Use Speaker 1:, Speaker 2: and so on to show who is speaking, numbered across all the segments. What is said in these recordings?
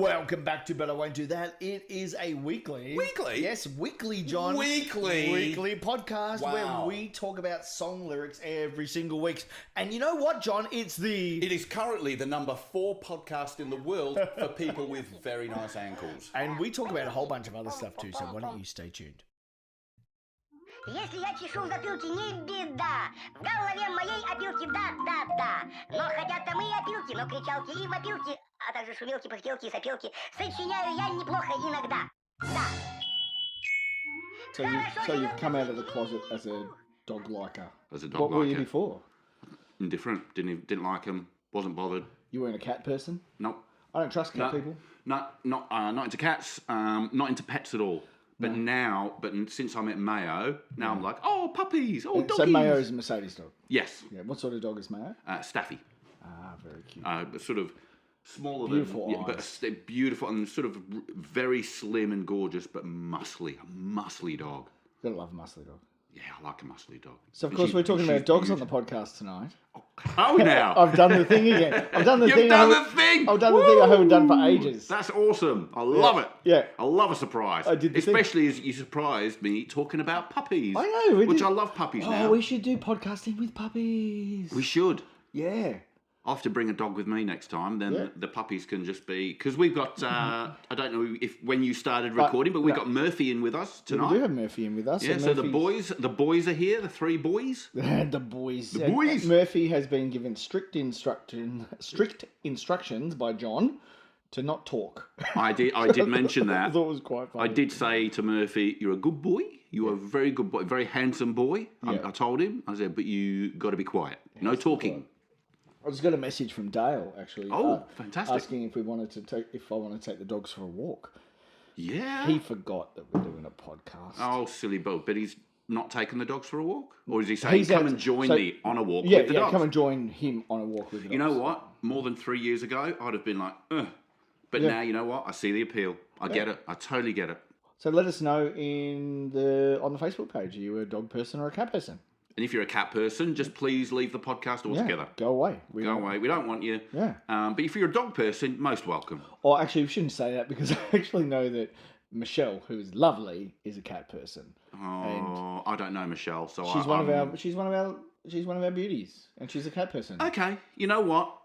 Speaker 1: Welcome back to But I Won't Do That. It is a weekly...
Speaker 2: Weekly?
Speaker 1: Yes, weekly, John. Weekly podcast where we talk about song lyrics every single week. And you know what, John? It
Speaker 2: is currently the number 4 podcast in the world for people with very nice ankles.
Speaker 1: And we talk about a whole bunch of other stuff too, so why don't you stay tuned?
Speaker 3: Если я чешу в затылке, не беда. В голове моей опилки, да. Но хотят там и опилки, но кричалки и вопилки, а также шумелки, пыхтелки и сопелки сочиняю я неплохо иногда. Да.
Speaker 1: So you've come out of the closet as a dog liker.
Speaker 2: As a dog
Speaker 1: What
Speaker 2: liker.
Speaker 1: were you before?
Speaker 2: Indifferent. Didn't like him. Wasn't bothered.
Speaker 1: You weren't a cat person?
Speaker 2: Nope.
Speaker 1: I don't trust cat people.
Speaker 2: No, not into cats. Not into pets at all. But since I met Mayo, now I'm like, oh, puppies, oh, doggies.
Speaker 1: So Mayo is a Mercedes dog?
Speaker 2: Yes.
Speaker 1: Yeah. What sort of dog is Mayo?
Speaker 2: Staffy.
Speaker 1: Ah, very cute.
Speaker 2: Sort of smaller
Speaker 1: Beautiful
Speaker 2: than...
Speaker 1: eyes.
Speaker 2: But they're beautiful and sort of very slim and gorgeous, but muscly. A muscly dog.
Speaker 1: Gotta love a muscly dog.
Speaker 2: Yeah, I like a muscly dog.
Speaker 1: So, of course, we're talking about dogs on the podcast tonight.
Speaker 2: Are we now?
Speaker 1: I've done the thing again. I've done the thing.
Speaker 2: You've done the thing!
Speaker 1: I've done the thing I haven't done for ages.
Speaker 2: That's awesome. I love it.
Speaker 1: Yeah.
Speaker 2: I love a surprise.
Speaker 1: I did the
Speaker 2: Especially as you surprised me talking about puppies.
Speaker 1: I know.
Speaker 2: I love puppies now.
Speaker 1: Oh, we should do podcasting with puppies.
Speaker 2: We should.
Speaker 1: Yeah.
Speaker 2: I'll have to bring a dog with me next time. Then the puppies can just be... Because we've got... I don't know if when you started recording, but we've got Murphy in with us tonight.
Speaker 1: We do have Murphy in with us.
Speaker 2: Yeah, so the boys are here, the 3 boys.
Speaker 1: The boys.
Speaker 2: The boys.
Speaker 1: Murphy has been given strict instructions by John to not talk.
Speaker 2: I did mention that.
Speaker 1: I thought it was quite funny.
Speaker 2: I did say to Murphy, you're a good boy. You are a very good boy, very handsome boy.
Speaker 1: Yeah.
Speaker 2: I told him. I said, but you got to be quiet. No talking.
Speaker 1: I just got a message from Dale actually.
Speaker 2: Oh, fantastic!
Speaker 1: Asking if I wanted to take the dogs for a walk.
Speaker 2: Yeah.
Speaker 1: He forgot that we're doing a podcast.
Speaker 2: Oh, silly boy! But he's not taking the dogs for a walk, or is he saying come and join me on a walk with the dogs?
Speaker 1: Come and join him on a walk with the dogs.
Speaker 2: You know what? More than 3 years ago, I'd have been like, ugh. But now, you know what? I see the appeal. I get it. I totally get it.
Speaker 1: So let us know on the Facebook page. Are you a dog person or a cat person?
Speaker 2: And if you're a cat person, just please leave the podcast altogether.
Speaker 1: Go away.
Speaker 2: Go away. We don't want you.
Speaker 1: Yeah.
Speaker 2: But if you're a dog person, most welcome.
Speaker 1: Or actually, we shouldn't say that because I actually know that Michelle, who is lovely, is a cat person.
Speaker 2: Oh, I don't know Michelle, so
Speaker 1: she's one of our beauties, and she's a cat person.
Speaker 2: Okay, you know what?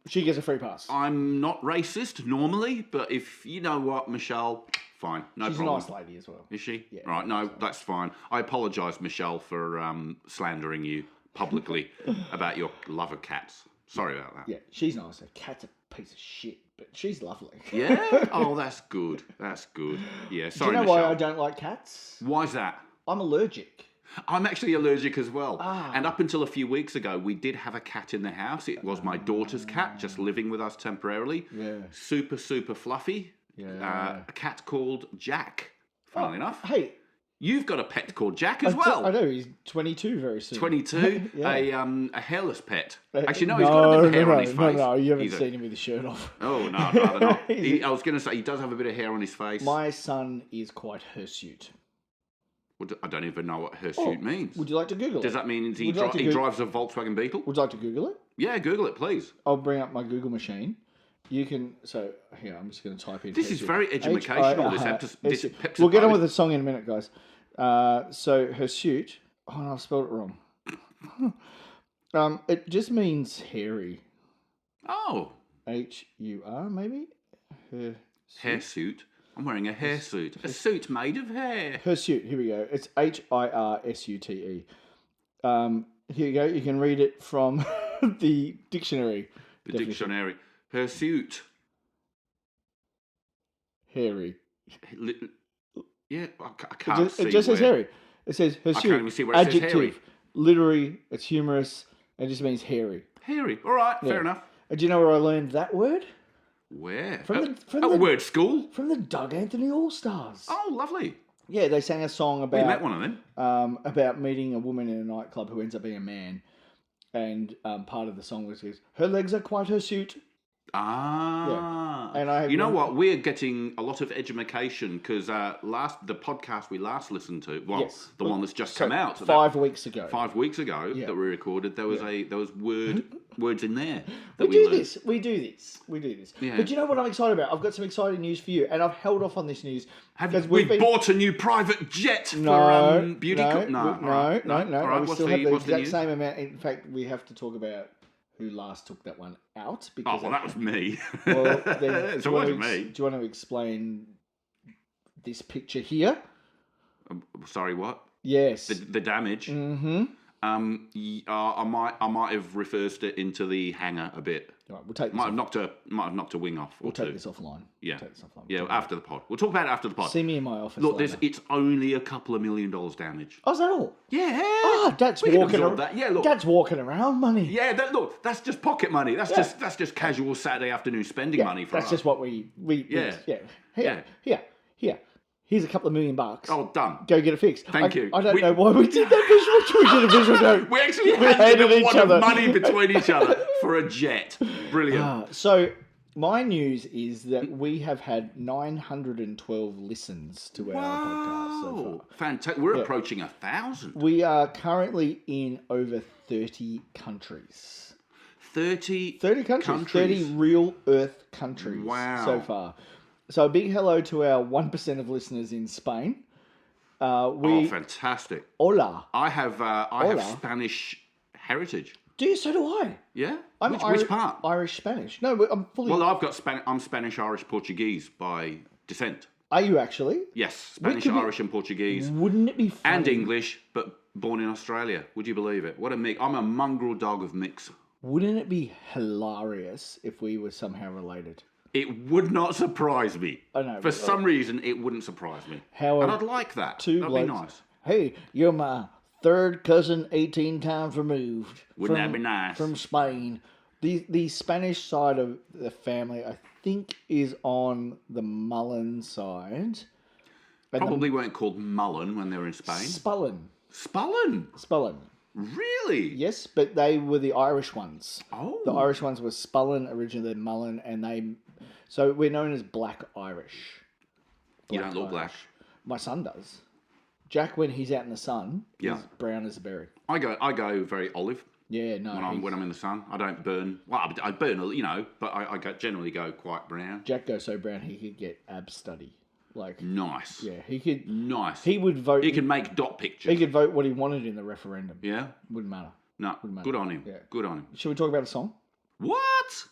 Speaker 1: She gets a free pass.
Speaker 2: I'm not racist normally, but if you know what, Michelle, fine, no problem.
Speaker 1: She's a nice lady as well.
Speaker 2: Is she?
Speaker 1: Yeah.
Speaker 2: Right, no, that's fine. I apologise, Michelle, for slandering you publicly about your love of cats. Sorry about that.
Speaker 1: Yeah, she's nice. Her cat's a piece of shit, but she's lovely.
Speaker 2: Yeah? Oh, that's good. That's good. Yeah, sorry,
Speaker 1: Do you know
Speaker 2: Michelle.
Speaker 1: why I don't like cats?
Speaker 2: Why's that?
Speaker 1: I'm allergic.
Speaker 2: I'm actually allergic as well.
Speaker 1: Ah.
Speaker 2: And up until a few weeks ago, we did have a cat in the house. It was my daughter's cat, just living with us temporarily.
Speaker 1: Yeah.
Speaker 2: Super, super fluffy.
Speaker 1: Yeah.
Speaker 2: A cat called Jack, funnily enough.
Speaker 1: Hey.
Speaker 2: You've got a pet called Jack as well.
Speaker 1: I know. He's 22 very soon.
Speaker 2: 22?
Speaker 1: Yeah.
Speaker 2: A hairless pet. Actually, no, he's got a bit of hair on his face.
Speaker 1: No, you haven't seen him with his shirt off.
Speaker 2: Oh, no, I'd rather not. I was going to say, he does have a bit of hair on his face.
Speaker 1: My son is quite hirsute.
Speaker 2: I don't even know what hirsute means.
Speaker 1: Would you like to Google it?
Speaker 2: Does that mean he drives a Volkswagen Beetle?
Speaker 1: Would you like to Google it?
Speaker 2: Yeah, Google it, please.
Speaker 1: I'll bring up my Google machine. You can... So, here, I'm just going to type in...
Speaker 2: This is very educational, this episode.
Speaker 1: We'll get on with the song in a minute, guys. So, hirsute... Oh, no, I've spelled it wrong. It just means hairy.
Speaker 2: Oh.
Speaker 1: H-U-R, maybe?
Speaker 2: Hirsute. I'm wearing a hairsuit. A suit made of hair.
Speaker 1: Hirsute, here we go. It's Hirsute. Here you go. You can read it from the dictionary.
Speaker 2: The dictionary. Hirsute.
Speaker 1: Hairy.
Speaker 2: Yeah, I can't see.
Speaker 1: It just says hairy. It says hirsute.
Speaker 2: I can't even see where it says hairy.
Speaker 1: Literary. It's humorous. It just means hairy.
Speaker 2: Hairy. All right, fair enough.
Speaker 1: Do you know where I learned that word?
Speaker 2: Where?
Speaker 1: From
Speaker 2: the word school?
Speaker 1: From the Doug Anthony All-Stars.
Speaker 2: Oh, lovely.
Speaker 1: Yeah, they sang a song about...
Speaker 2: We met one of them.
Speaker 1: About meeting a woman in a nightclub who ends up being a man. And part of the song was, her legs are quite hirsute.
Speaker 2: Ah.
Speaker 1: Yeah. And
Speaker 2: you know what? We're getting a lot of education because the podcast we last listened to, one that's just come out.
Speaker 1: 5 weeks ago.
Speaker 2: 5 weeks ago that we recorded, there was word words in there.
Speaker 1: We do this.
Speaker 2: Yeah.
Speaker 1: But you know what I'm excited about? I've got some exciting news for you, and I've held off on this news.
Speaker 2: We've bought a new private jet for Beauty Cup?
Speaker 1: No.
Speaker 2: All right,
Speaker 1: We still have the exact same amount. In fact, we have to talk about who last took that one out. Because
Speaker 2: that was me.
Speaker 1: Well, then,
Speaker 2: so it wasn't me.
Speaker 1: Do you want to explain this picture here?
Speaker 2: Sorry, what?
Speaker 1: Yes.
Speaker 2: The damage.
Speaker 1: Mm-hmm.
Speaker 2: I might have reversed it into the hanger a bit.
Speaker 1: Right, we'll take this
Speaker 2: might have knocked a wing off.
Speaker 1: We'll take this offline.
Speaker 2: Yeah. After the pod. We'll talk about it after the pod.
Speaker 1: See me in my office.
Speaker 2: Look, it's only a couple of $1 million damage.
Speaker 1: Oh, is that all?
Speaker 2: Yeah.
Speaker 1: Oh, Dad's walking around.
Speaker 2: That. Yeah, look.
Speaker 1: Dad's walking around money.
Speaker 2: Yeah, look, that's just pocket money. That's just casual Saturday afternoon spending money for us.
Speaker 1: That's just what we Here. Here's a couple of $1 million.
Speaker 2: Oh, done.
Speaker 1: Go get it fixed.
Speaker 2: Thank you.
Speaker 1: I don't know why we did that visual. We did a visual note.
Speaker 2: We actually handed each other money between each other for a jet. Brilliant.
Speaker 1: So my news is that we have had 912 listens to our podcast so far.
Speaker 2: Fantastic. We're approaching 1,000.
Speaker 1: We are currently in over 30 countries.
Speaker 2: 30
Speaker 1: countries. 30 real Earth countries so far. So a big hello to our 1% of listeners in Spain.
Speaker 2: Fantastic.
Speaker 1: Hola.
Speaker 2: I have Spanish heritage.
Speaker 1: Do you? So do I.
Speaker 2: Yeah?
Speaker 1: Which
Speaker 2: part?
Speaker 1: Irish Spanish. No, I'm fully...
Speaker 2: Well, I'm Spanish, Irish, Portuguese by descent.
Speaker 1: Are you actually?
Speaker 2: Yes, Spanish, Irish and Portuguese.
Speaker 1: Wouldn't it be funny?
Speaker 2: And English, but born in Australia. Would you believe it? What a mix. I'm a mongrel dog of mix.
Speaker 1: Wouldn't it be hilarious if we were somehow related?
Speaker 2: It would not surprise me.
Speaker 1: I know.
Speaker 2: For some reason, it wouldn't surprise me. And I'd like that. That'd be nice.
Speaker 1: Hey, you're my third cousin 18 times removed.
Speaker 2: Wouldn't that be nice?
Speaker 1: From Spain. The Spanish side of the family, I think, is on the Mullen side.
Speaker 2: Probably weren't called Mullen when they were in Spain.
Speaker 1: Spullen.
Speaker 2: Really?
Speaker 1: Yes, but they were the Irish ones.
Speaker 2: Oh.
Speaker 1: The Irish ones were Spullen, originally Mullen, and so we're known as Black Irish.
Speaker 2: You don't look black.
Speaker 1: My son does. Jack, when he's out in the sun, is brown as a berry.
Speaker 2: I go very olive.
Speaker 1: Yeah, no.
Speaker 2: When I'm in the sun, I don't burn. Well, I burn, but I generally go quite brown.
Speaker 1: Jack goes so brown he could get ab study.
Speaker 2: Nice.
Speaker 1: Yeah, he could.
Speaker 2: Nice.
Speaker 1: He would vote.
Speaker 2: He can make dot pictures.
Speaker 1: He could vote what he wanted in the referendum.
Speaker 2: Yeah.
Speaker 1: Wouldn't matter.
Speaker 2: No. Good on him. Yeah. Good on him.
Speaker 1: Should we talk about a song?
Speaker 2: What?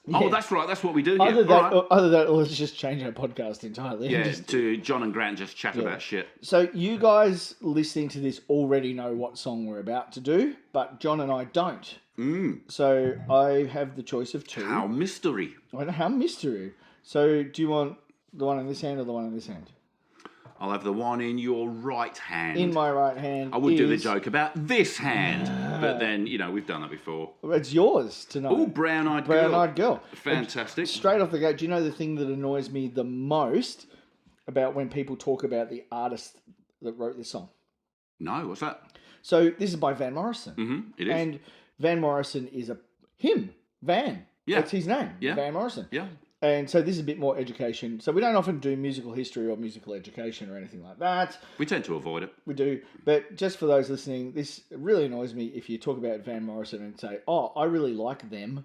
Speaker 1: Yeah.
Speaker 2: Oh, that's right. That's what we do.
Speaker 1: Other than that, let's just change our podcast entirely.
Speaker 2: Yeah, to John and Grant just chat about shit.
Speaker 1: So you guys listening to this already know what song we're about to do, but John and I don't. So I have the choice of two.
Speaker 2: How mystery.
Speaker 1: How mystery. So do you want the one in this hand or the one in this hand?
Speaker 2: I'll have the one in your right hand.
Speaker 1: In my right hand.
Speaker 2: I would do the joke about this hand, but then, we've done that before.
Speaker 1: It's yours tonight.
Speaker 2: Oh, brown-eyed girl.
Speaker 1: Brown-eyed girl.
Speaker 2: Fantastic.
Speaker 1: And straight off the gate, do you know the thing that annoys me the most about when people talk about the artist that wrote this song?
Speaker 2: No, what's that?
Speaker 1: So this is by Van Morrison.
Speaker 2: Mm-hmm, it is.
Speaker 1: And Van Morrison is Van. Yeah. That's his name.
Speaker 2: Yeah.
Speaker 1: Van Morrison.
Speaker 2: Yeah.
Speaker 1: And so this is a bit more education. So we don't often do musical history or musical education or anything like that.
Speaker 2: We tend to avoid it.
Speaker 1: We do. But just for those listening, this really annoys me if you talk about Van Morrison and say, oh, I really like them.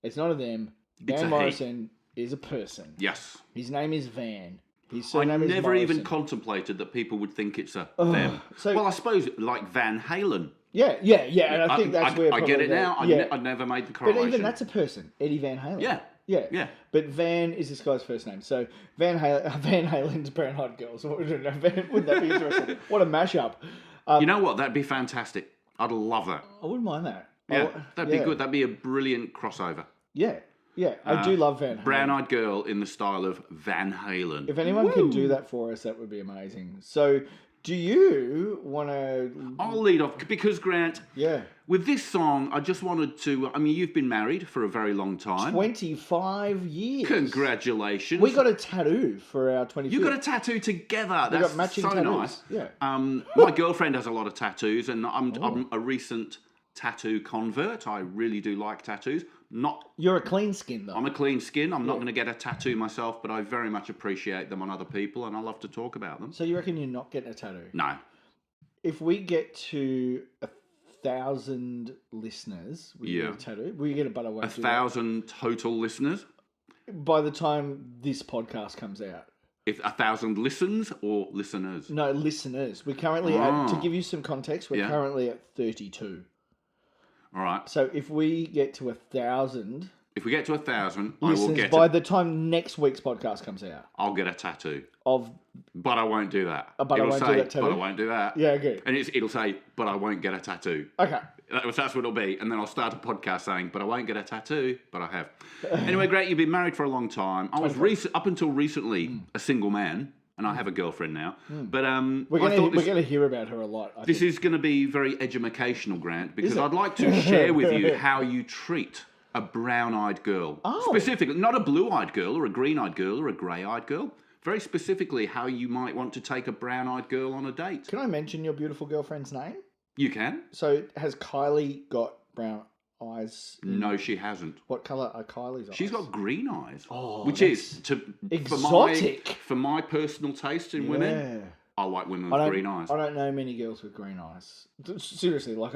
Speaker 1: It's not a them. Van Morrison is a person.
Speaker 2: Yes.
Speaker 1: His name is Van. His
Speaker 2: surname
Speaker 1: is
Speaker 2: never
Speaker 1: Morrison.
Speaker 2: even contemplated that people would think it's a them. Well, I suppose like Van Halen.
Speaker 1: Yeah. And I think that's where
Speaker 2: I get it now. I never made the correlation.
Speaker 1: But even that's a person. Eddie Van Halen.
Speaker 2: Yeah.
Speaker 1: But Van is this guy's first name. So Van Halen's Brown-Eyed Girls. Wouldn't that be interesting? What a mashup.
Speaker 2: You know what? That'd be fantastic. I'd love that.
Speaker 1: I wouldn't mind that.
Speaker 2: Yeah, that'd be good. That'd be a brilliant crossover.
Speaker 1: Yeah. I do love Van Halen.
Speaker 2: Brown-Eyed girl in the style of Van Halen.
Speaker 1: If anyone can do that for us, that would be amazing. So do you want to...
Speaker 2: I'll lead off because, Grant...
Speaker 1: Yeah.
Speaker 2: With this song, I just wanted to... you've been married for a very long time.
Speaker 1: 25 years.
Speaker 2: Congratulations.
Speaker 1: We got a tattoo for our 25th.
Speaker 2: You got a tattoo together. That's
Speaker 1: got matching
Speaker 2: so
Speaker 1: tattoos.
Speaker 2: Nice.
Speaker 1: Yeah.
Speaker 2: My girlfriend has a lot of tattoos, and I'm a recent tattoo convert. I really do like tattoos.
Speaker 1: You're a clean skin, though.
Speaker 2: I'm a clean skin. I'm not going to get a tattoo myself, but I very much appreciate them on other people, and I love to talk about them.
Speaker 1: So you reckon you're not getting a tattoo?
Speaker 2: No.
Speaker 1: If we get to 1,000 listeners, we get a tattoo. We get it, but I won't do
Speaker 2: 1,000 total listeners.
Speaker 1: that. By the time this podcast comes out.
Speaker 2: If 1,000 listens or listeners?
Speaker 1: No, listeners. We're currently at, to give you some context, we're currently at 32.
Speaker 2: All right.
Speaker 1: So if we get to 1,000...
Speaker 2: If we get to 1,000, I
Speaker 1: listeners,
Speaker 2: will get
Speaker 1: by the time next week's podcast comes out.
Speaker 2: I'll get a tattoo.
Speaker 1: Of...
Speaker 2: But I won't do that.
Speaker 1: But
Speaker 2: it'll
Speaker 1: I won't
Speaker 2: say,
Speaker 1: do that tattoo?
Speaker 2: But I won't do that.
Speaker 1: Yeah, good.
Speaker 2: And it'll say, but I won't get a tattoo.
Speaker 1: Okay.
Speaker 2: That's what it'll be. And then I'll start a podcast saying, but I won't get a tattoo, but I have. Anyway, great. You've been married for a long time. I was up until recently a single man. And I have a girlfriend now. But
Speaker 1: we're going to hear about her a lot.
Speaker 2: This is going to be very educational, Grant, because I'd like to share with you how you treat a brown-eyed girl.
Speaker 1: Oh.
Speaker 2: Specifically, not a blue-eyed girl or a green-eyed girl or a grey-eyed girl. Very specifically, how you might want to take a brown-eyed girl on a date.
Speaker 1: Can I mention your beautiful girlfriend's name?
Speaker 2: You can.
Speaker 1: So has Kylie got brown eyes?
Speaker 2: No, she hasn't.
Speaker 1: What colour are Kylie's eyes?
Speaker 2: She's got green eyes,
Speaker 1: Oh,
Speaker 2: which
Speaker 1: that's
Speaker 2: is
Speaker 1: exotic.
Speaker 2: For my personal taste in women. I like women with green eyes.
Speaker 1: I don't know many girls with green eyes. Seriously, like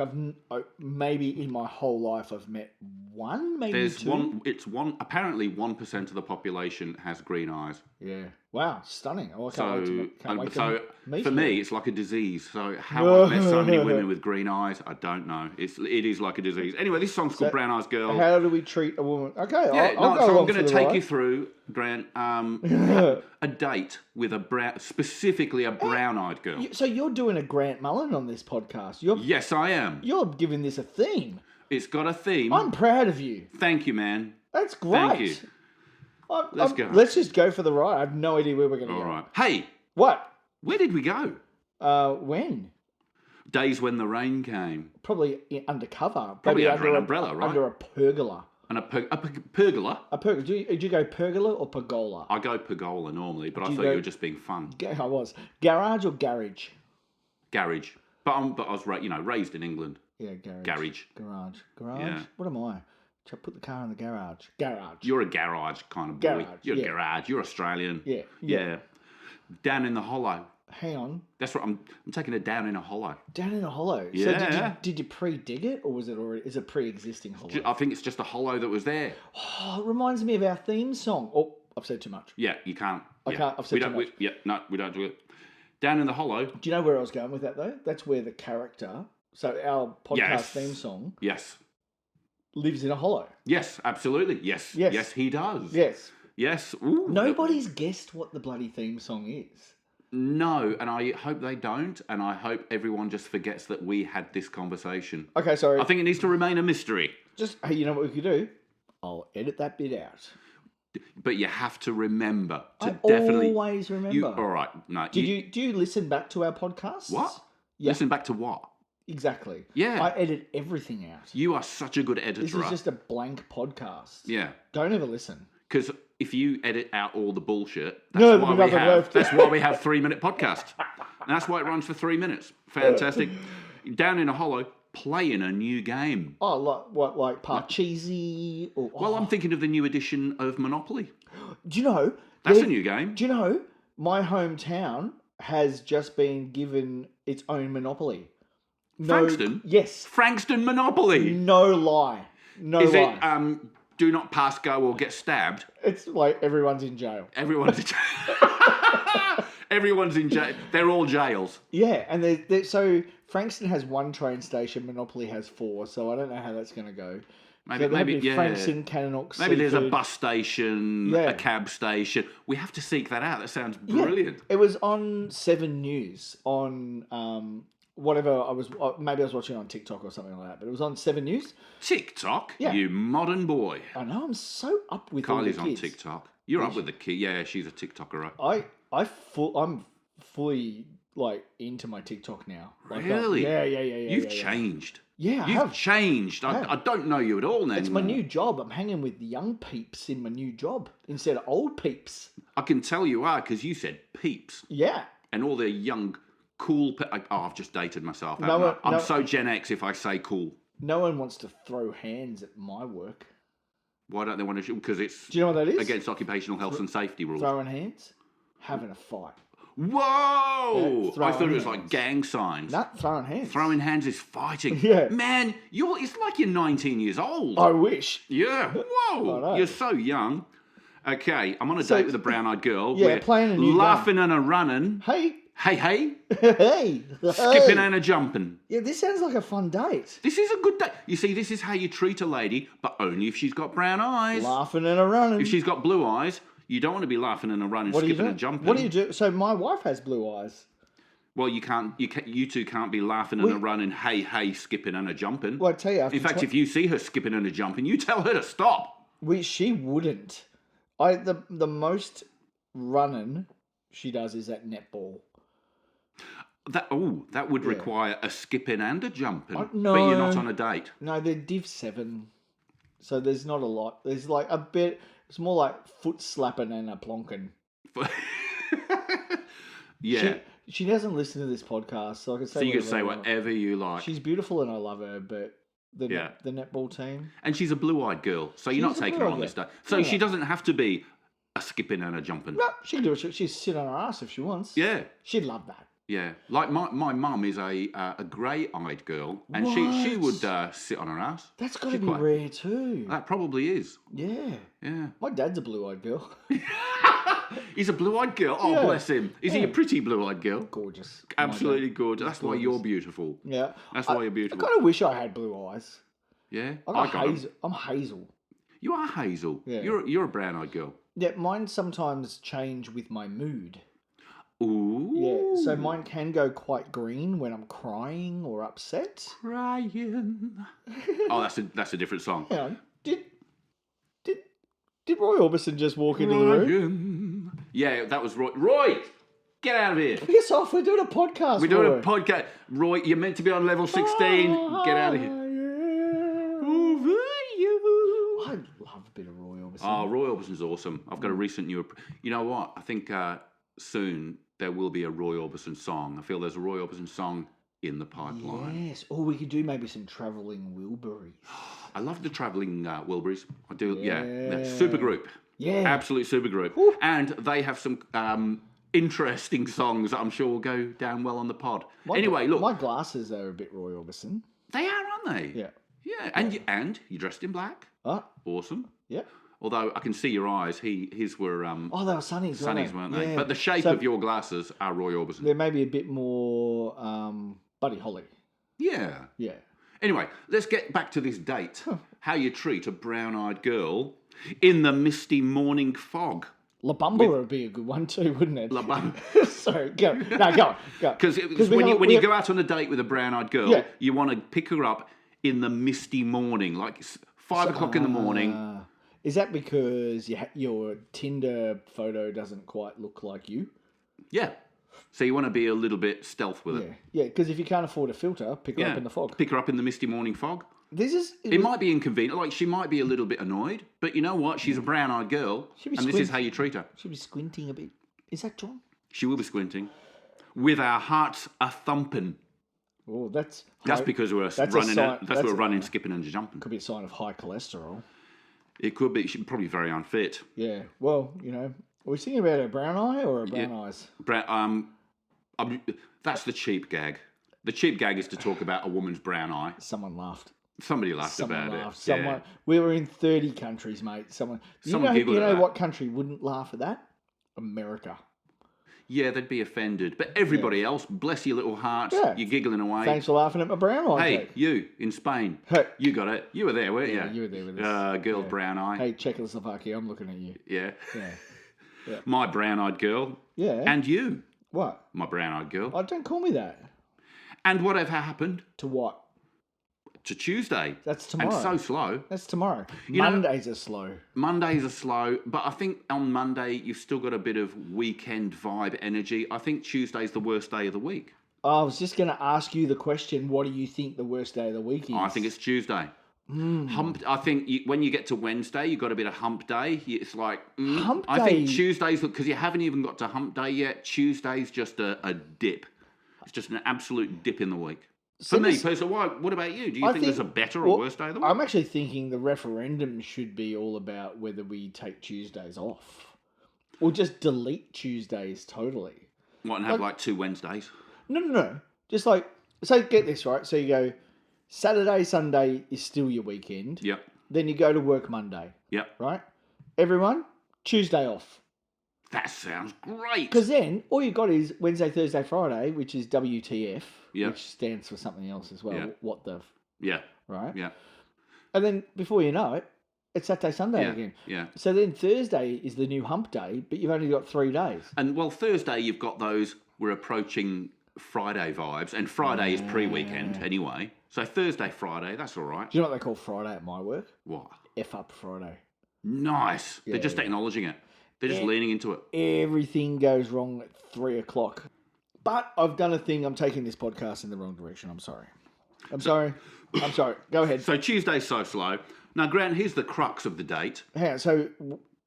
Speaker 1: maybe in my whole life I've met one, maybe
Speaker 2: There's
Speaker 1: two.
Speaker 2: one. It's one. Apparently, 1% of the population has green eyes.
Speaker 1: Yeah. Wow. Stunning. Oh, I can't wait to meet
Speaker 2: for
Speaker 1: you.
Speaker 2: me, it's like a disease. So how I've met so many women with green eyes, I don't know. It is like a disease. Anyway, this song's called Brown Eyes Girl.
Speaker 1: How do we treat a woman? Okay.
Speaker 2: Yeah,
Speaker 1: I'll go
Speaker 2: so
Speaker 1: along
Speaker 2: I'm going to take
Speaker 1: ride.
Speaker 2: you through, Grant, a date with specifically a brown-eyed girl.
Speaker 1: So you're doing a Grant Mullen on this podcast.
Speaker 2: Yes, I am.
Speaker 1: You're giving this a theme.
Speaker 2: It's got a theme.
Speaker 1: I'm proud of you.
Speaker 2: Thank you, man.
Speaker 1: That's great.
Speaker 2: Thank you. Let's go.
Speaker 1: Let's just go for the ride. I have no idea where we're going to go.
Speaker 2: All right. Hey.
Speaker 1: What?
Speaker 2: Where did we go?
Speaker 1: When?
Speaker 2: Days when the rain came.
Speaker 1: Probably undercover.
Speaker 2: Probably under an umbrella, right?
Speaker 1: Under a pergola.
Speaker 2: And a pergola?
Speaker 1: A pergola. Do you go pergola or pergola?
Speaker 2: I go pergola normally, but I thought you were just being fun.
Speaker 1: I was. Garage or garage?
Speaker 2: Garage. But I was raised in England.
Speaker 1: Yeah, garage. Garage.
Speaker 2: Yeah.
Speaker 1: What am I? Should I put the car in the garage? Garage.
Speaker 2: You're a garage kind of boy.
Speaker 1: Garage,
Speaker 2: You're
Speaker 1: yeah.
Speaker 2: a garage. You're Australian.
Speaker 1: Yeah.
Speaker 2: Down in the hollow.
Speaker 1: Hang on.
Speaker 2: That's what I'm taking it down in a hollow.
Speaker 1: Down in a hollow.
Speaker 2: Yeah.
Speaker 1: So did you pre-dig it, or was it already? Is it pre-existing hollow?
Speaker 2: I think it's just a hollow that was there.
Speaker 1: Oh, it reminds me of our theme song. Oh, I've said too much.
Speaker 2: Yeah, you can't.
Speaker 1: I can't. I've said too much.
Speaker 2: We don't do it. Down in the hollow.
Speaker 1: Do you know where I was going with that though? That's where the character. So our podcast theme song.
Speaker 2: Yes.
Speaker 1: Lives in a hollow.
Speaker 2: Yes, absolutely. Yes. Yes, he does.
Speaker 1: Yes.
Speaker 2: Yes. Ooh.
Speaker 1: Nobody's guessed what the bloody theme song is.
Speaker 2: No, and I hope they don't, and I hope everyone just forgets that we had this conversation.
Speaker 1: Okay, sorry.
Speaker 2: I think it needs to remain a mystery.
Speaker 1: Hey, you know what we could do? I'll edit that bit out.
Speaker 2: But you have to remember to
Speaker 1: I
Speaker 2: definitely
Speaker 1: always remember.
Speaker 2: All right, no.
Speaker 1: Do you listen back to our podcasts?
Speaker 2: What?
Speaker 1: Yeah.
Speaker 2: Listen back to what?
Speaker 1: Exactly.
Speaker 2: Yeah.
Speaker 1: I edit everything out.
Speaker 2: You are such a good editor.
Speaker 1: This is just a blank podcast.
Speaker 2: Yeah.
Speaker 1: Don't ever listen.
Speaker 2: Because if you edit out all the bullshit,
Speaker 1: that's
Speaker 2: why we have 3-minute podcast. And that's why it runs for 3 minutes. Fantastic. Down in a hollow, playing a new game.
Speaker 1: Oh, like Parcheesi?
Speaker 2: Well, I'm thinking of the new edition of Monopoly.
Speaker 1: Do you know?
Speaker 2: That's a new game.
Speaker 1: Do you know? My hometown has just been given its own Monopoly.
Speaker 2: Frankston?
Speaker 1: Yes.
Speaker 2: Frankston Monopoly?
Speaker 1: No lie.
Speaker 2: Is it do not pass go or get stabbed?
Speaker 1: It's like everyone's in jail.
Speaker 2: Everyone's in jail. Everyone's in jail. They're all jails.
Speaker 1: Yeah, and so Frankston has 1 train station, Monopoly has 4, so I don't know how that's going to go.
Speaker 2: Maybe
Speaker 1: Frankston, Cannock,
Speaker 2: maybe there's a
Speaker 1: Seafood.
Speaker 2: bus station, a cab station. We have to seek that out. That sounds brilliant.
Speaker 1: Yeah. It was on 7 News on whatever maybe I was watching on TikTok or something like that, but it was on 7 News.
Speaker 2: TikTok?
Speaker 1: Yeah.
Speaker 2: You modern boy.
Speaker 1: I know, I'm so up with all the
Speaker 2: Kylie's
Speaker 1: kids.
Speaker 2: on TikTok. You're up with the kid. Yeah, she's a TikToker, right?
Speaker 1: I'm fully like into my TikTok now. Like,
Speaker 2: really?
Speaker 1: Yeah.
Speaker 2: You've changed.
Speaker 1: Yeah,
Speaker 2: You've changed. I don't know you at all now.
Speaker 1: It's my new job. I'm hanging with the young peeps in my new job instead of old peeps.
Speaker 2: I can tell you are because you said peeps.
Speaker 1: Yeah.
Speaker 2: And all the young, cool... I've just dated myself. I'm so Gen X if I say cool.
Speaker 1: No one wants to throw hands at my work.
Speaker 2: Why don't they want to? Because it's...
Speaker 1: Do you know what that is?
Speaker 2: Against occupational health and safety rules.
Speaker 1: Throwing hands? Having a fight.
Speaker 2: Whoa!
Speaker 1: Yeah,
Speaker 2: I thought it was
Speaker 1: throwing
Speaker 2: like
Speaker 1: hands.
Speaker 2: gang signs.
Speaker 1: Nah, throwing hands.
Speaker 2: Throwing hands is fighting.
Speaker 1: Yeah.
Speaker 2: Man, it's like you're 19 years old.
Speaker 1: I wish.
Speaker 2: Yeah.
Speaker 1: I
Speaker 2: Whoa.
Speaker 1: know.
Speaker 2: You're so young. Okay, I'm on a date with a brown-eyed girl.
Speaker 1: Yeah,
Speaker 2: We're
Speaker 1: playing a new
Speaker 2: laughing and a running.
Speaker 1: Hey.
Speaker 2: Hey.
Speaker 1: Hey.
Speaker 2: Skipping and a jumping.
Speaker 1: Yeah, this sounds like a fun date.
Speaker 2: This is a good date. You see, this is how you treat a lady, but only if she's got brown eyes.
Speaker 1: Laughing and a running.
Speaker 2: If she's got blue eyes, you don't want to be laughing and a running,
Speaker 1: What do you
Speaker 2: skipping
Speaker 1: do?
Speaker 2: and jumping.
Speaker 1: What do you do? So my wife has blue eyes.
Speaker 2: Well, you two can't be laughing and a running, hey, skipping and a jumping.
Speaker 1: Well, I tell you,
Speaker 2: In fact, if you see her skipping and a jumping, you tell her to stop.
Speaker 1: she wouldn't. The most running she does is at netball.
Speaker 2: That would require a skipping and a jumping.
Speaker 1: No.
Speaker 2: But you're not on a date.
Speaker 1: No, they're Div 7. So there's not a lot. There's like a bit. It's more like foot slapping and a plonking.
Speaker 2: Yeah.
Speaker 1: She doesn't listen to this podcast, so I can say.
Speaker 2: So you can
Speaker 1: whatever
Speaker 2: say
Speaker 1: I want.
Speaker 2: whatever you like.
Speaker 1: She's beautiful and I love her, but the netball team.
Speaker 2: And she's a blue-eyed girl, so you're not
Speaker 1: She's a
Speaker 2: taking her on
Speaker 1: blue-eyed
Speaker 2: this date.
Speaker 1: girl.
Speaker 2: So
Speaker 1: No.
Speaker 2: she doesn't have to be a skipping and a jumping.
Speaker 1: No, she can do it. She'd sit on her ass if she wants.
Speaker 2: Yeah.
Speaker 1: She'd love that.
Speaker 2: Yeah, like my mum is a grey-eyed girl, and she would sit on her ass.
Speaker 1: That's got to be rare too.
Speaker 2: That probably is.
Speaker 1: Yeah.
Speaker 2: Yeah.
Speaker 1: My dad's a blue-eyed girl.
Speaker 2: He's a blue-eyed girl. Oh,
Speaker 1: Yeah.
Speaker 2: bless him. Is he a pretty blue-eyed girl?
Speaker 1: Gorgeous.
Speaker 2: Absolutely
Speaker 1: My dad.
Speaker 2: gorgeous. That's why you're beautiful.
Speaker 1: Yeah.
Speaker 2: That's why you're
Speaker 1: I
Speaker 2: beautiful.
Speaker 1: kind of wish I had blue eyes.
Speaker 2: Yeah,
Speaker 1: I
Speaker 2: got 'em.
Speaker 1: hazel. I'm hazel.
Speaker 2: You are hazel.
Speaker 1: Yeah.
Speaker 2: You're a brown-eyed girl.
Speaker 1: Yeah, mine sometimes change with my mood.
Speaker 2: Ooh.
Speaker 1: Yeah, so mine can go quite green when I'm crying or upset.
Speaker 2: Crying. Oh, that's a different song.
Speaker 1: Hang on. Did Roy Orbison just walk into the room?
Speaker 2: Crying. Yeah, that was Roy. Roy, get out of here.
Speaker 1: Piss off, we're doing a podcast.
Speaker 2: We're doing
Speaker 1: Roy.
Speaker 2: a podcast. Roy, you're meant to be on level 16. Get out of here. Over you.
Speaker 1: I love a bit of Roy Orbison.
Speaker 2: Oh, Roy Orbison's awesome. I've got a recent new... You know what? I think soon there will be a Roy Orbison song. I feel there's a Roy Orbison song in the pipeline.
Speaker 1: Yes. Or we could do maybe some travelling Wilburys.
Speaker 2: I love the travelling Wilburys. I do, yeah.
Speaker 1: Yeah.
Speaker 2: Super group.
Speaker 1: Yeah.
Speaker 2: Absolute super group.
Speaker 1: Woo.
Speaker 2: And they have some interesting songs that I'm sure will go down well on the pod. Anyway, look.
Speaker 1: My glasses are a bit Roy Orbison.
Speaker 2: They are, aren't they?
Speaker 1: Yeah.
Speaker 2: Yeah. And you dressed in black. Awesome.
Speaker 1: Yeah.
Speaker 2: Although I can see your eyes, his were
Speaker 1: Oh, they were Sunnies,
Speaker 2: weren't they?
Speaker 1: Yeah.
Speaker 2: But the shape
Speaker 1: So
Speaker 2: of your glasses are Roy Orbison.
Speaker 1: They're maybe a bit more Buddy Holly.
Speaker 2: Yeah.
Speaker 1: Yeah.
Speaker 2: Anyway, let's get back to this date. How you treat a brown-eyed girl in the misty morning fog.
Speaker 1: La Bamba would be a good one too, wouldn't it?
Speaker 2: La Bamba.
Speaker 1: Sorry, go. No, go on.
Speaker 2: Because when you go out on a date with a brown-eyed girl, you want to pick her up in the misty morning, like it's 5 o'clock in the morning.
Speaker 1: Is that because your Tinder photo doesn't quite look like you?
Speaker 2: Yeah. So you want to be a little bit stealth with it.
Speaker 1: Yeah, because if you can't afford a filter, pick her up in the fog.
Speaker 2: Pick her up in the misty morning fog.
Speaker 1: It
Speaker 2: might be inconvenient. Like, she might be a little bit annoyed, but you know what? She's a brown-eyed girl, and this is how you treat her.
Speaker 1: She'll be squinting a bit. Is that John?
Speaker 2: She will be squinting, with our hearts a-thumping.
Speaker 1: Oh, that's
Speaker 2: because we're running, skipping, and jumping.
Speaker 1: Could be a sign of high cholesterol.
Speaker 2: It could be. She's probably very unfit.
Speaker 1: Yeah. Well, are we thinking about a brown eye or a brown eyes?
Speaker 2: That's the cheap gag. The cheap gag is to talk about a woman's brown eye.
Speaker 1: Someone laughed.
Speaker 2: Somebody laughed about it. Yeah.
Speaker 1: We were in 30 countries, mate. Someone
Speaker 2: giggled
Speaker 1: you know
Speaker 2: at that.
Speaker 1: what country wouldn't laugh at that? America.
Speaker 2: Yeah, they'd be offended. But everybody else, bless your little hearts, you're giggling away.
Speaker 1: Thanks for laughing at my brown eye.
Speaker 2: Hey,
Speaker 1: joke.
Speaker 2: you in Spain.
Speaker 1: Hey.
Speaker 2: You got it. You were there, weren't you?
Speaker 1: You were there with us.
Speaker 2: Girl's brown eye.
Speaker 1: Hey, Czechoslovakia, I'm looking at you.
Speaker 2: Yeah.
Speaker 1: Yeah.
Speaker 2: My brown-eyed girl.
Speaker 1: Yeah.
Speaker 2: And you.
Speaker 1: What?
Speaker 2: My brown-eyed girl.
Speaker 1: Oh, don't call me that.
Speaker 2: And whatever happened
Speaker 1: To what?
Speaker 2: to Tuesday.
Speaker 1: That's tomorrow.
Speaker 2: And so slow.
Speaker 1: That's tomorrow.
Speaker 2: You know-
Speaker 1: Mondays are slow.
Speaker 2: Mondays are slow, but I think on Monday you've still got a bit of weekend vibe energy. I think Tuesday's the worst day of the week.
Speaker 1: I was just going to ask you the question, what do you think the worst day of the week is?
Speaker 2: I think it's Tuesday. I think when you get to Wednesday, you've got a bit of hump day. It's like...
Speaker 1: Hump
Speaker 2: I think
Speaker 1: day?
Speaker 2: Tuesday's... Because you haven't even got to hump day yet. Tuesday's just a dip. It's just an absolute dip in the week. For me, personally, what about you? Do you think there's a better or worse day of the week?
Speaker 1: I'm actually thinking the referendum should be all about whether we take Tuesdays off. Or just delete Tuesdays totally.
Speaker 2: What, and have like 2 Wednesdays?
Speaker 1: No. Just like, so get this, right? So you go, Saturday, Sunday is still your weekend.
Speaker 2: Yep.
Speaker 1: Then you go to work Monday.
Speaker 2: Yep.
Speaker 1: Right? Everyone, Tuesday off.
Speaker 2: That sounds great.
Speaker 1: Because then all you got is Wednesday, Thursday, Friday, which is WTF, which stands for something else as well.
Speaker 2: Yep.
Speaker 1: What the...
Speaker 2: Yeah.
Speaker 1: Right?
Speaker 2: Yeah.
Speaker 1: And then before you know it, it's Saturday, Sunday again.
Speaker 2: Yeah.
Speaker 1: So then Thursday is the new hump day, but you've only got 3 days.
Speaker 2: And well, Thursday you've got those, we're approaching Friday vibes, and Friday is pre-weekend anyway. So Thursday, Friday, that's all right.
Speaker 1: Do you know what they call Friday at my work?
Speaker 2: What?
Speaker 1: F up Friday.
Speaker 2: Nice. They're just acknowledging it. They're just leaning into it.
Speaker 1: Everything goes wrong at 3 o'clock. But I've done a thing. I'm taking this podcast in the wrong direction. I'm sorry. I'm sorry. Go ahead.
Speaker 2: So Tuesday's so slow. Now, Grant, here's the crux of the date.
Speaker 1: Yeah, so,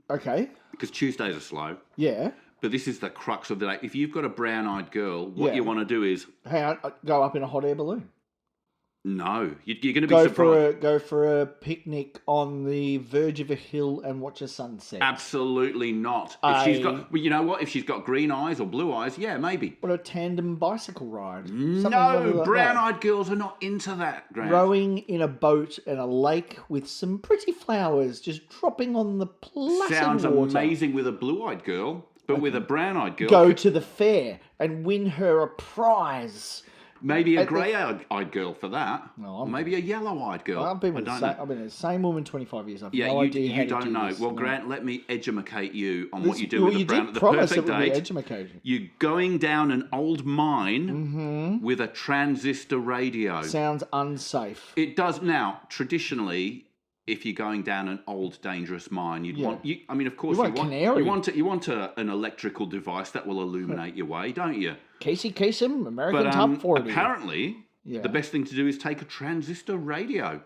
Speaker 1: okay.
Speaker 2: Because Tuesdays are slow.
Speaker 1: Yeah.
Speaker 2: But this is the crux of the date. If you've got a brown-eyed girl, what you want to do is...
Speaker 1: Hang on, go up in a hot air balloon.
Speaker 2: No, you're going to be surprised.
Speaker 1: Go for a picnic on the verge of a hill and watch a sunset.
Speaker 2: Absolutely not. If she's got, well, you know what? If she's got green eyes or blue eyes, yeah, maybe.
Speaker 1: What a tandem bicycle ride.
Speaker 2: No, brown-eyed girls are not into that, Grant.
Speaker 1: Rowing in a boat in a lake with some pretty flowers just dropping on the placid
Speaker 2: Sounds
Speaker 1: water.
Speaker 2: amazing with a blue-eyed girl, but with a brown-eyed girl...
Speaker 1: Go to the fair and win her a prize.
Speaker 2: Maybe a grey-eyed girl for that.
Speaker 1: No,
Speaker 2: or maybe a yellow-eyed girl.
Speaker 1: I've been with the same woman 25 years. I've no idea how
Speaker 2: you
Speaker 1: to
Speaker 2: don't
Speaker 1: do
Speaker 2: know.
Speaker 1: this.
Speaker 2: Well,
Speaker 1: No.
Speaker 2: Grant, let me edumacate you on what you do with a brown...
Speaker 1: did
Speaker 2: The
Speaker 1: promise
Speaker 2: perfect
Speaker 1: it would be
Speaker 2: date,
Speaker 1: educating.
Speaker 2: you're going down an old mine with a transistor radio.
Speaker 1: Sounds unsafe.
Speaker 2: It does now. Traditionally, if you're going down an old dangerous mine, you'd want. I mean, of course, you want an electrical device that will illuminate your way, don't you?
Speaker 1: Casey Kasem, American Top 40.
Speaker 2: Apparently, the best thing to do is take a transistor radio.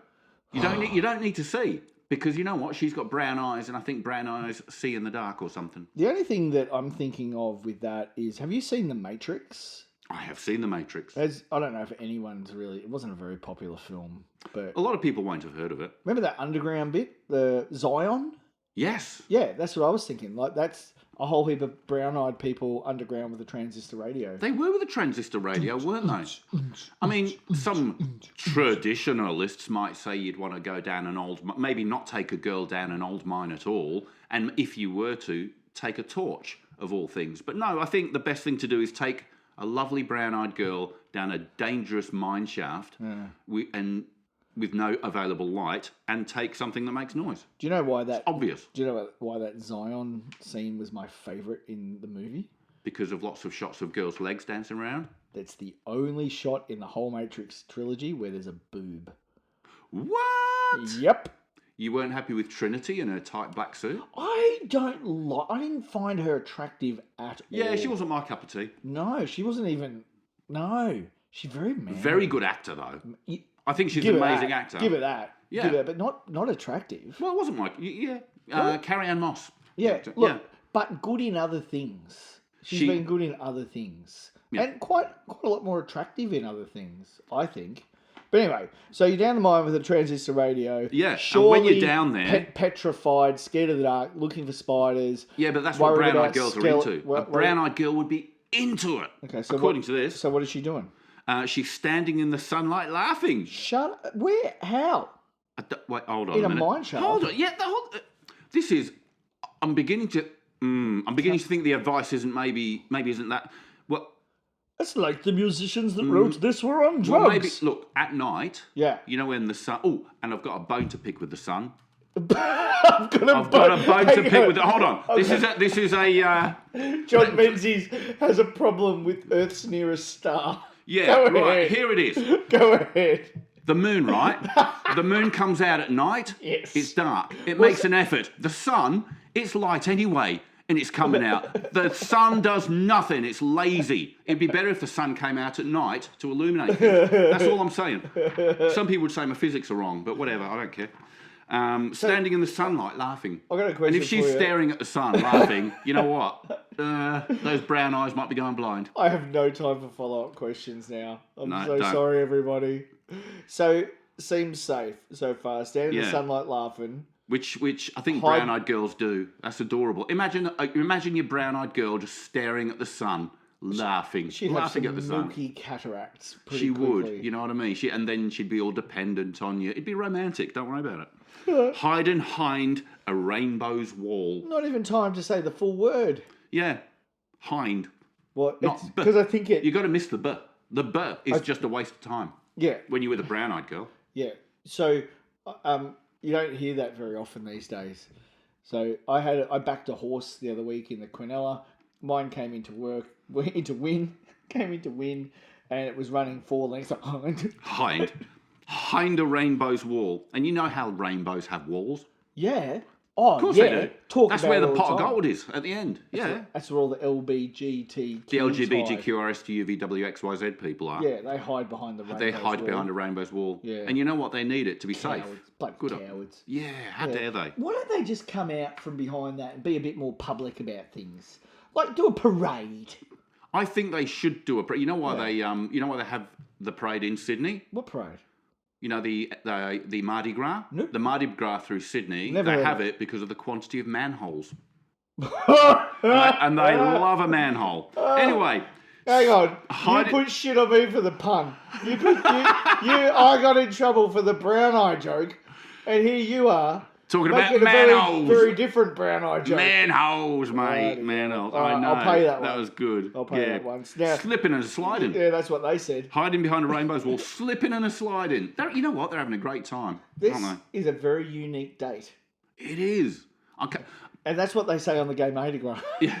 Speaker 2: You don't need to see. Because you know what? She's got brown eyes, and I think brown eyes see in the dark or something.
Speaker 1: The only thing that I'm thinking of with that is, have you seen The Matrix?
Speaker 2: I have seen The Matrix.
Speaker 1: I don't know if anyone's really... It wasn't a very popular film, but...
Speaker 2: A lot of people won't have heard of it.
Speaker 1: Remember that underground bit? The Zion?
Speaker 2: Yes.
Speaker 1: Yeah, that's what I was thinking. Like, that's a whole heap of brown-eyed people underground with a transistor radio.
Speaker 2: They were with a transistor radio, weren't they? I mean, some traditionalists might say you'd want to go down an old... Maybe not take a girl down an old mine at all, and if you were to, take a torch, of all things. But no, I think the best thing to do is take a lovely brown-eyed girl down a dangerous mine shaft and with no available light, and take something that makes noise.
Speaker 1: Do you know why that...
Speaker 2: It's obvious.
Speaker 1: Do you know why that Zion scene was my favourite in the movie?
Speaker 2: Because of lots of shots of girls' legs dancing around?
Speaker 1: That's the only shot in the whole Matrix trilogy where there's a boob.
Speaker 2: What?
Speaker 1: Yep.
Speaker 2: You weren't happy with Trinity and her tight black suit?
Speaker 1: I didn't find her attractive at all.
Speaker 2: Yeah, she wasn't my cup of tea.
Speaker 1: No, she wasn't even... No. She's very manly.
Speaker 2: Very good actor, though. I think she's an amazing actor.
Speaker 1: Give her that.
Speaker 2: Yeah.
Speaker 1: Give her that, but not attractive.
Speaker 2: Well, it wasn't my... Yeah. Carrie-Anne Moss.
Speaker 1: Yeah, look, but good in other things. She's been good in other things. Yeah. And quite a lot more attractive in other things, I think. But anyway, so you're down the mine with a transistor radio.
Speaker 2: Yeah,
Speaker 1: surely
Speaker 2: and when you're down there...
Speaker 1: petrified, scared of the dark, looking for spiders.
Speaker 2: Yeah, but that's what brown-eyed girls are into. A brown-eyed girl would be into it,
Speaker 1: okay, so
Speaker 2: according to this.
Speaker 1: So what is she doing?
Speaker 2: She's standing in the sunlight laughing.
Speaker 1: Shut up. Where? How?
Speaker 2: Wait, hold on
Speaker 1: in
Speaker 2: a minute.
Speaker 1: Mine shaft?
Speaker 2: Hold on. Yeah, this is... I'm beginning to think the advice maybe isn't that... Well...
Speaker 1: It's like the musicians that wrote this were on drugs.
Speaker 2: Well, maybe, look, at night,
Speaker 1: yeah,
Speaker 2: you know when the sun... Oh, and I've got a bone to pick with the sun.
Speaker 1: I've got a bone
Speaker 2: to pick with the... Hold on. Okay. This is a...
Speaker 1: John Menezies has a problem with Earth's nearest star.
Speaker 2: Yeah, right. Here it is.
Speaker 1: Go ahead.
Speaker 2: The moon, right? The moon comes out at night.
Speaker 1: Yes.
Speaker 2: It's dark. It makes an effort. The sun, it's light anyway, and it's coming out. The sun does nothing. It's lazy. It'd be better if the sun came out at night to illuminate things. That's all I'm saying. Some people would say my physics are wrong, but whatever. I don't care. Standing in the sunlight laughing.
Speaker 1: I got a question.
Speaker 2: And if she's staring at the sun laughing, you know what? Those brown eyes might be going blind.
Speaker 1: I have no time for follow-up questions now. I'm
Speaker 2: don't.
Speaker 1: Sorry, everybody. So, seems safe so far. Standing in the sunlight laughing.
Speaker 2: Which I think brown-eyed girls do. That's adorable. Imagine your brown-eyed girl just staring at the sun, laughing
Speaker 1: She'd
Speaker 2: laughing
Speaker 1: have
Speaker 2: at the
Speaker 1: some
Speaker 2: sun.
Speaker 1: milky cataracts pretty
Speaker 2: She
Speaker 1: quickly.
Speaker 2: would, you know what I mean? And then she'd be all dependent on you. It'd be romantic, don't worry about it. Hide and hind a rainbow's wall.
Speaker 1: Not even time to say the full word.
Speaker 2: Yeah, hind.
Speaker 1: What?
Speaker 2: Not
Speaker 1: Because I think it...
Speaker 2: You got to miss the b. The b is just a waste of time.
Speaker 1: Yeah.
Speaker 2: When you're with a brown-eyed girl.
Speaker 1: Yeah. So, you don't hear that very often these days. So I backed a horse the other week in the Quinella. Mine came into win, and it was running 4 lengths behind.
Speaker 2: Hind a rainbow's wall. And you know how rainbows have walls?
Speaker 1: Yeah. Oh,
Speaker 2: Of course
Speaker 1: yeah.
Speaker 2: they do. That's
Speaker 1: about
Speaker 2: where
Speaker 1: it
Speaker 2: the
Speaker 1: all
Speaker 2: pot of
Speaker 1: time.
Speaker 2: gold is at the end. Yeah.
Speaker 1: That's where all the LBGTQ
Speaker 2: The LGBTQRSTUVWXYZ people are.
Speaker 1: Yeah, they hide behind the rainbow.
Speaker 2: They hide behind a rainbow's wall.
Speaker 1: Yeah.
Speaker 2: And you know what? They need it to be safe.
Speaker 1: Bloody
Speaker 2: Good.
Speaker 1: cowards.
Speaker 2: Yeah, how dare they?
Speaker 1: Why don't they just come out from behind that and be a bit more public about things? Like do a parade.
Speaker 2: I think they should do a parade. You know why they have the parade in Sydney?
Speaker 1: What parade?
Speaker 2: You know the Mardi Gras?
Speaker 1: Nope.
Speaker 2: The Mardi Gras through Sydney,
Speaker 1: Never
Speaker 2: they
Speaker 1: heard
Speaker 2: have
Speaker 1: of
Speaker 2: it because of the quantity of manholes. and they love a manhole. Anyway,
Speaker 1: hang on.
Speaker 2: Hide
Speaker 1: You put shit on me for the pun. I got in trouble for the brown eye joke, and here you are
Speaker 2: talking about
Speaker 1: making a very,
Speaker 2: manholes.
Speaker 1: very different brown eye joke.
Speaker 2: Manholes, mate.
Speaker 1: Bloody
Speaker 2: Manholes.
Speaker 1: hell.
Speaker 2: I know.
Speaker 1: I'll pay that one.
Speaker 2: That was good.
Speaker 1: I'll pay that once. Now,
Speaker 2: Slipping and sliding.
Speaker 1: Yeah, that's what they said.
Speaker 2: Hiding behind a rainbow's wall, slipping and a sliding. You know what? They're having a great time,
Speaker 1: This
Speaker 2: aren't
Speaker 1: is a very unique date.
Speaker 2: they? It is. Okay.
Speaker 1: And that's what they say on the gay Mardi Gras.
Speaker 2: Yeah.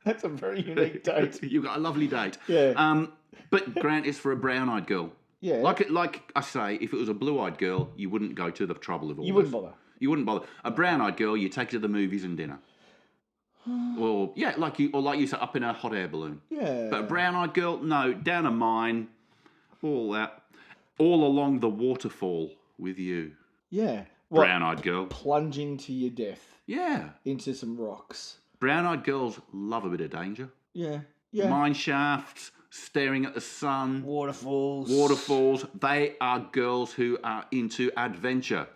Speaker 1: That's a very unique date.
Speaker 2: You've got a lovely date.
Speaker 1: Yeah.
Speaker 2: But Grant, it's for a brown-eyed girl.
Speaker 1: Yeah.
Speaker 2: Like I say, if it was a blue-eyed girl, you wouldn't go to the trouble of all
Speaker 1: You
Speaker 2: this.
Speaker 1: wouldn't bother.
Speaker 2: You wouldn't bother. A brown-eyed girl, you take her to the movies and dinner. Or like you said, up in a hot air balloon.
Speaker 1: Yeah.
Speaker 2: But a brown-eyed girl, no, down a mine, all that, all along the waterfall with you.
Speaker 1: Yeah. What,
Speaker 2: Brown-eyed girl.
Speaker 1: plunging to your death
Speaker 2: Yeah.
Speaker 1: into some rocks.
Speaker 2: Brown-eyed girls love a bit of danger.
Speaker 1: Yeah. Yeah.
Speaker 2: Mine shafts, staring at the sun.
Speaker 1: Waterfalls.
Speaker 2: They are girls who are into adventure.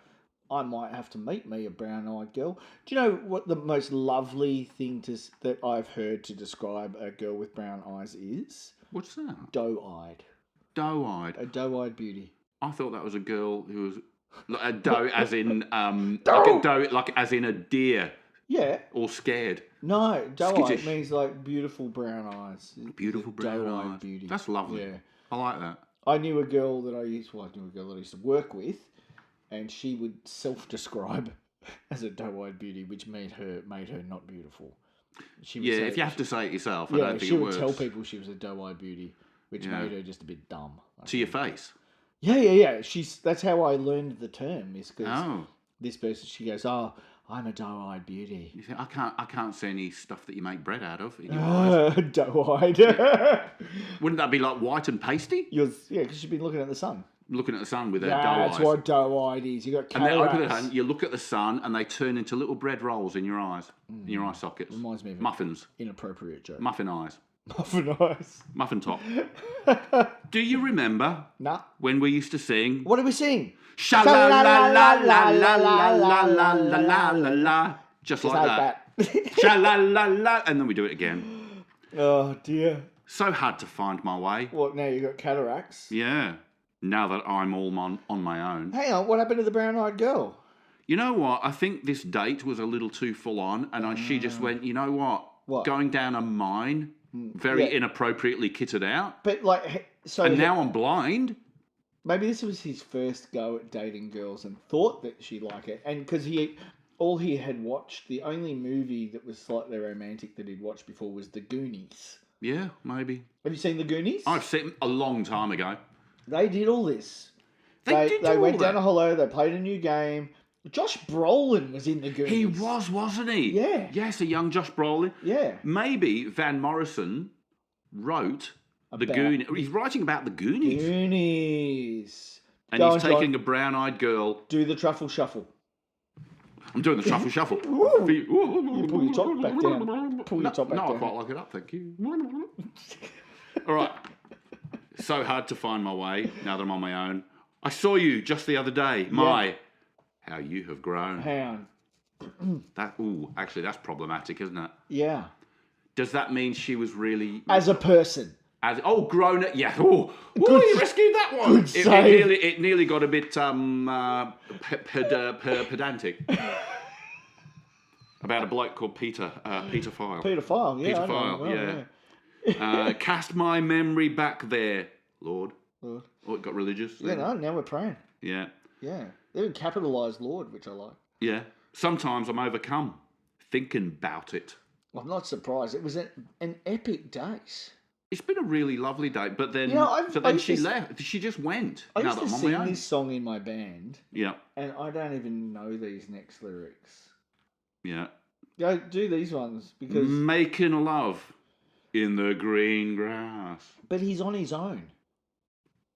Speaker 1: I might have to meet me a brown-eyed girl. Do you know what the most lovely thing that I've heard to describe a girl with brown eyes is?
Speaker 2: What's that?
Speaker 1: Doe-eyed.
Speaker 2: Doe-eyed.
Speaker 1: A doe-eyed beauty.
Speaker 2: I thought that was a girl who was like a doe, as in like a doe, like as in a deer,
Speaker 1: Yeah.
Speaker 2: or scared.
Speaker 1: No, doe-eyed
Speaker 2: Skittish.
Speaker 1: means like beautiful brown eyes.
Speaker 2: Beautiful brown
Speaker 1: Doe-eyed
Speaker 2: eyes.
Speaker 1: beauty.
Speaker 2: That's lovely.
Speaker 1: Yeah.
Speaker 2: I like that.
Speaker 1: I knew a girl that I used to work with, and she would self-describe as a doe-eyed beauty, which made her not beautiful. She would say,
Speaker 2: If you have to say it yourself, I
Speaker 1: yeah,
Speaker 2: don't think
Speaker 1: she
Speaker 2: it
Speaker 1: would
Speaker 2: works.
Speaker 1: tell people she was a doe-eyed beauty, which
Speaker 2: Yeah.
Speaker 1: made her just a bit dumb.
Speaker 2: To your face.
Speaker 1: Yeah. That's how I learned the term. Is because
Speaker 2: Oh.
Speaker 1: this person, she goes, "Oh, I'm a doe-eyed beauty."
Speaker 2: You think I can't see any stuff that you make bread out of in your eyes.
Speaker 1: Doe-eyed.
Speaker 2: Wouldn't that be like white and pasty?
Speaker 1: Yeah, because she's been looking at the sun.
Speaker 2: Looking at the sun with her doe
Speaker 1: That's
Speaker 2: eyes.
Speaker 1: what doe-eyed is. You got
Speaker 2: And they open their
Speaker 1: cataracts.
Speaker 2: hand, you look at the sun, and they turn into little bread rolls in your eyes, in your eye sockets.
Speaker 1: Reminds me of an
Speaker 2: Muffins,
Speaker 1: inappropriate joke.
Speaker 2: muffin eyes,
Speaker 1: Muffin eyes.
Speaker 2: muffin top. Do you remember
Speaker 1: Nah.
Speaker 2: when we used to sing?
Speaker 1: What did we sing?
Speaker 2: Sha la la la la la la la la la la la la, just like that. Sha la la la, and then we do it again.
Speaker 1: Oh dear.
Speaker 2: So hard to find my way.
Speaker 1: What now? You got cataracts.
Speaker 2: Yeah. Now that I'm all on my own.
Speaker 1: Hang on. What happened to the brown-eyed girl?
Speaker 2: You know what? I think this date was a little too full on, and she just went, you know what?
Speaker 1: What?
Speaker 2: Going down a mine, very inappropriately kitted out,
Speaker 1: But like, so
Speaker 2: and now I'm blind.
Speaker 1: maybe this was his first go at dating girls and thought that she'd like it, and because he had watched, the only movie that was slightly romantic that he'd watched before was The Goonies.
Speaker 2: Yeah, maybe.
Speaker 1: Have you seen The Goonies?
Speaker 2: I've seen it a long time ago.
Speaker 1: They did all this.
Speaker 2: They
Speaker 1: They went
Speaker 2: all
Speaker 1: down
Speaker 2: that.
Speaker 1: a hollow. They played a new game. Josh Brolin was in The Goonies.
Speaker 2: He was, wasn't he?
Speaker 1: Yeah.
Speaker 2: Yes, a young Josh Brolin.
Speaker 1: Yeah.
Speaker 2: Maybe Van Morrison wrote the
Speaker 1: About-
Speaker 2: Goonies. He's writing about the Goonies.
Speaker 1: Goonies.
Speaker 2: And
Speaker 1: Go
Speaker 2: he's
Speaker 1: on, John.
Speaker 2: taking a brown-eyed girl.
Speaker 1: Do the truffle shuffle.
Speaker 2: I'm doing the truffle shuffle.
Speaker 1: You pull your top back down. Pull your top back
Speaker 2: no,
Speaker 1: down.
Speaker 2: I quite like it up, thank you. All right. So hard to find my way now that I'm on my own. I saw you just the other day. How you have grown.
Speaker 1: Hang on.
Speaker 2: Actually, that's problematic, isn't it?
Speaker 1: Yeah.
Speaker 2: Does that mean she was really...
Speaker 1: As a person.
Speaker 2: Grown up, yeah. Oh, you rescued that one.
Speaker 1: Good save.
Speaker 2: It nearly got a bit pedantic. About a bloke called Peter File.
Speaker 1: Peter File, yeah.
Speaker 2: Peter
Speaker 1: I know
Speaker 2: File,
Speaker 1: him well,
Speaker 2: yeah. Cast my memory back there, Lord.
Speaker 1: Lord.
Speaker 2: Oh, it got religious.
Speaker 1: Yeah, no, now we're praying.
Speaker 2: Yeah.
Speaker 1: Yeah. They even capitalised Lord, which I like.
Speaker 2: Yeah. Sometimes I'm overcome thinking about it.
Speaker 1: I'm not surprised. It was an epic date.
Speaker 2: It's been a really lovely date, but then, she left. She just went.
Speaker 1: I used to sing this song in my band.
Speaker 2: Yeah.
Speaker 1: And I don't even know these next lyrics.
Speaker 2: Yeah.
Speaker 1: Go do these ones because
Speaker 2: making love in the green grass.
Speaker 1: But he's on his own.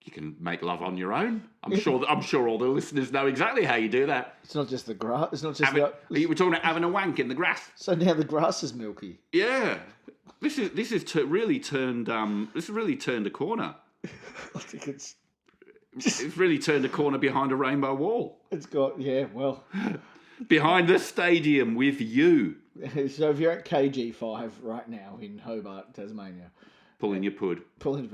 Speaker 2: You can make love on your own. I'm sure all the listeners know exactly how you do that.
Speaker 1: It's not just the grass. It's not just
Speaker 2: we're talking about having a wank in the grass.
Speaker 1: So now the grass is milky.
Speaker 2: Yeah. This has really turned a corner.
Speaker 1: I think it's
Speaker 2: really turned a corner behind a rainbow wall.
Speaker 1: It's got
Speaker 2: behind the stadium with you.
Speaker 1: So if you're at KG5 right now in Hobart, Tasmania,
Speaker 2: pulling your pud.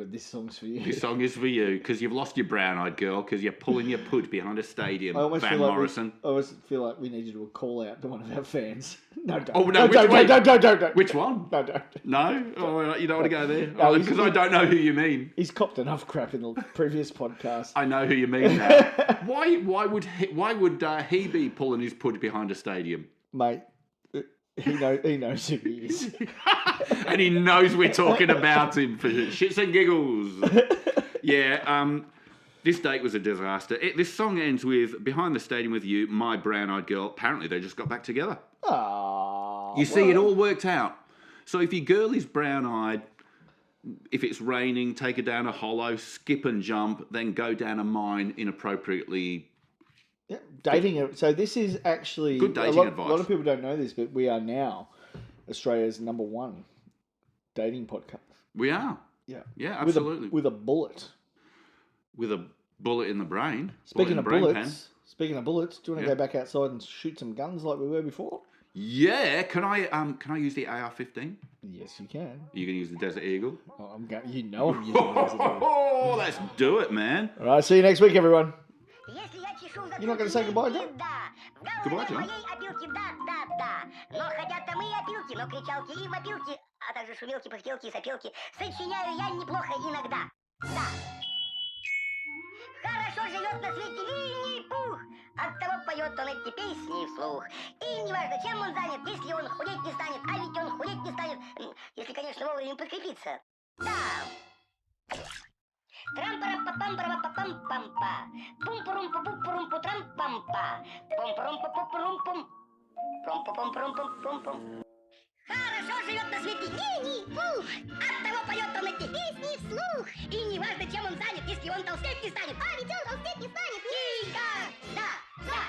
Speaker 1: This song's for you.
Speaker 2: This song is for you because you've lost your brown-eyed girl because you're pulling your pud behind a stadium. Van Morrison.
Speaker 1: I always feel like we need to do a call out to one of our fans. No, don't.
Speaker 2: Oh no!
Speaker 1: Don't.
Speaker 2: Which one?
Speaker 1: No, don't.
Speaker 2: No? Oh, you don't want to go there? Because I don't know who you mean.
Speaker 1: He's copped enough crap in the previous podcast.
Speaker 2: I know who you mean now. Why would he be pulling his pud behind a stadium?
Speaker 1: Mate, he knows who he is.
Speaker 2: And he knows we're talking about him for shits and giggles. Yeah, this date was a disaster. This song ends with, behind the stadium with you, my brown-eyed girl. Apparently they just got back together. You see, it all worked out. So if your girl is brown-eyed, if it's raining, take her down a hollow, skip and jump, then go down a mine inappropriately.
Speaker 1: Yeah, dating it. So this is actually
Speaker 2: good dating advice.
Speaker 1: A lot of people don't know this, but we are now Australia's #1 dating podcast.
Speaker 2: We are.
Speaker 1: Yeah.
Speaker 2: Yeah, absolutely.
Speaker 1: With a bullet.
Speaker 2: With a bullet in the brain.
Speaker 1: Speaking of bullets, do you want to go back outside and shoot some guns like we were before?
Speaker 2: Yeah. Can I use the AR-15?
Speaker 1: Yes, you can.
Speaker 2: You can use the Desert Eagle.
Speaker 1: Oh, I'm using the Desert Eagle.
Speaker 2: Oh, let's do it, man.
Speaker 1: All right. See you next week, everyone. You're not going to say goodbye, John?
Speaker 2: Goodbye, John.
Speaker 3: Но хотят-то мы опилки, но кричалки и вопилки, а также шумелки, пыхтелки и сопелки сочиняю я неплохо иногда. Да. Хорошо живет на свете Винни-Пух, оттого поет он эти песни вслух. И неважно, чем он занят, если он худеть не станет, а ведь он худеть не станет, если, конечно, вовремя подкрепиться. Да. Трам-парам-па-пам-парам-па-пам-пам-па. Пум-пурум-пу-пум-пурум-пу-трам-пам-па. Пум-пурум-пу-пурум-пум. Пум-пум-пум-пум-пум-пум. Хорошо живет на свете Винни-Пух, оттого поет он эти песни вслух. И неважно, чем он занят, если он толстеть не станет, а ведь он толстеть не станет. Тихо! Да, да.